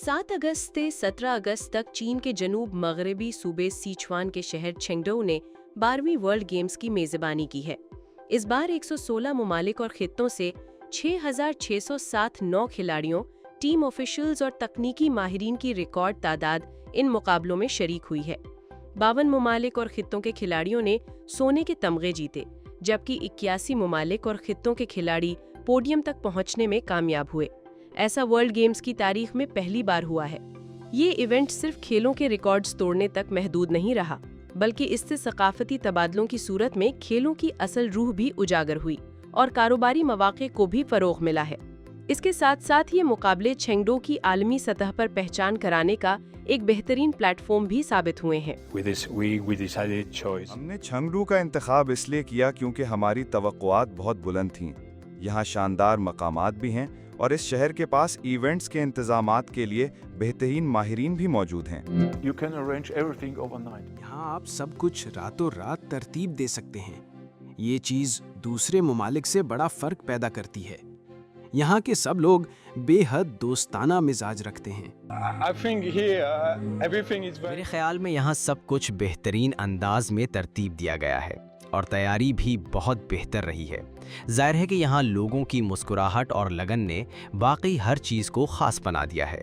7 अगस्त से 17 अगस्त तक चीन के जनूब मगरबी सूबे सिचुआन के शहर चेंगडू ने 12वीं वर्ल्ड गेम्स की मेजबानी की है। इस बार 116 ममालिक और खित्तों से 6,607 नौ खिलाड़ियों, टीम ऑफिशियल्स और तकनीकी माहिरीन की रिकॉर्ड तादाद इन मुकाबलों में शरीक हुई है। 52 ममालिक और खित्तों के खिलाड़ियों ने सोने के तमगे जीते, जबकि 81 ममालिक और खित्तों के खिलाड़ी पोडियम तक पहुंचने में कामयाब हुए। ऐसा वर्ल्ड गेम्स की तारीख में पहली बार हुआ है। ये इवेंट सिर्फ खेलों के रिकॉर्ड्स तोड़ने तक महदूद नहीं रहा, बल्कि इससे सकाफती तबादलों की सूरत में खेलों की असल रूह भी उजागर हुई और कारोबारी मौक़े को भी फ़रोग़ मिला है। इसके साथ साथ ये मुकाबले चेंगडू की आलमी सतह पर पहचान कराने का एक बेहतरीन प्लेटफॉर्म भी साबित हुए हैं। हमने चेंगडू का इंतखाब इसलिए किया क्योंकि हमारी तवक्कुआत बहुत बुलंद थीं। यहाँ शानदार मकामात भी हैं और इस शहर के पास इवेंट्स के इंतजामात के लिए बेहतरीन माहिरीन भी मौजूद हैं। यहाँ आप सब कुछ रातों रात तरतीब दे सकते हैं। ये चीज़ दूसरे ममालिक से बड़ा फ़र्क पैदा करती है। यहाँ के सब लोग बेहद दोस्ताना मिजाज रखते हैं। मेरे ख्याल में यहाँ सब कुछ बेहतरीन अंदाज में तरतीब दिया गया है और तैयारी भी बहुत बेहतर रही है। जाहिर है कि यहाँ लोगों की मुस्कुराहट और लगन ने वाकई हर चीज़ को ख़ास बना दिया है।